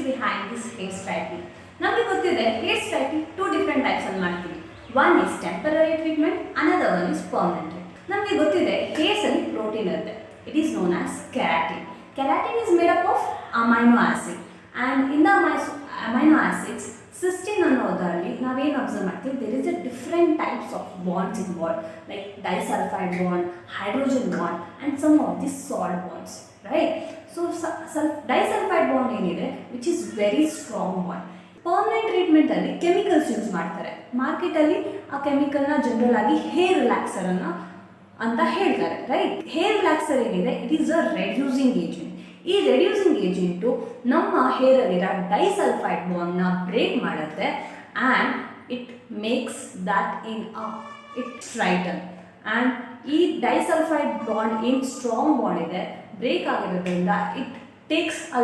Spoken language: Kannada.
Behind this hair straightening. ನಮಗೆ ಗೊತ್ತಿದೆ ಹೇರ್ ಸ್ಟ್ರೈಟ್ನಿಂಗ್ 2 ಡಿಫ್ರೆಂಟ್ ಟೈಪ್ಸ್ ಅಲ್ಲಿ ಮಾಡ್ತೀವಿ. One is temporary treatment, another one is permanent. ನಮಗೆ ಗೊತ್ತಿದೆ ಹೇರ್ಸ್ ಅಲ್ಲಿ ಪ್ರೋಟೀನ್ ಇರುತ್ತೆ. It is known as keratin. Keratin is made up of amino acid and in the amino acids cystine ಅನ್ನೋದರಲ್ಲಿ ನಾವೇನು ಅಬ್ಸರ್ವ್ ಮಾಡ್ತೀವಿ, there is a different types of bonds involve, like disulphide bond, hydrogen bond and some of the salt bonds, right? So disulphide bond ಏನಿದೆ which is very strong bond. Permanent ಟ್ರೀಟ್ಮೆಂಟಲ್ಲಿ chemicals use ಮಾಡ್ತಾರೆ. ಮಾರ್ಕೆಟಲ್ಲಿ ಆ ಕೆಮಿಕಲ್ನ ಜನರಲ್ ಆಗಿ ಹೇರ್ ರಿಲ್ಯಾಕ್ಸರ್ ಅಂತ ಹೇಳ್ತಾರೆ, ರೈಟ್? ಹೇರ್ ರಿಲ್ಯಾಕ್ಸರ್ ಏನಿದೆ it is a reducing agent. ಈ ರೆಡ್ಯೂಸಿಂಗ್ ಏಜೆಂಟು ನಮ್ಮ ಹೇರಲ್ಲಿರೋ ಡೈಸಲ್ಫೈಡ್ ಬಾಂಡ್ನ ಬ್ರೇಕ್ ಮಾಡುತ್ತೆ and it makes that it straighten. And ಈ ಡೈಸಲ್ಫೈಡ್ ಬಾಂಡ್ ಏನು ಸ್ಟ್ರಾಂಗ್ ಬಾಂಡ್ ಇದೆ ಬ್ರೇಕ್ ಆಗಿರೋದ್ರಿಂದ ಇಟ್ ಟೇಕ್ಸ್ ಅ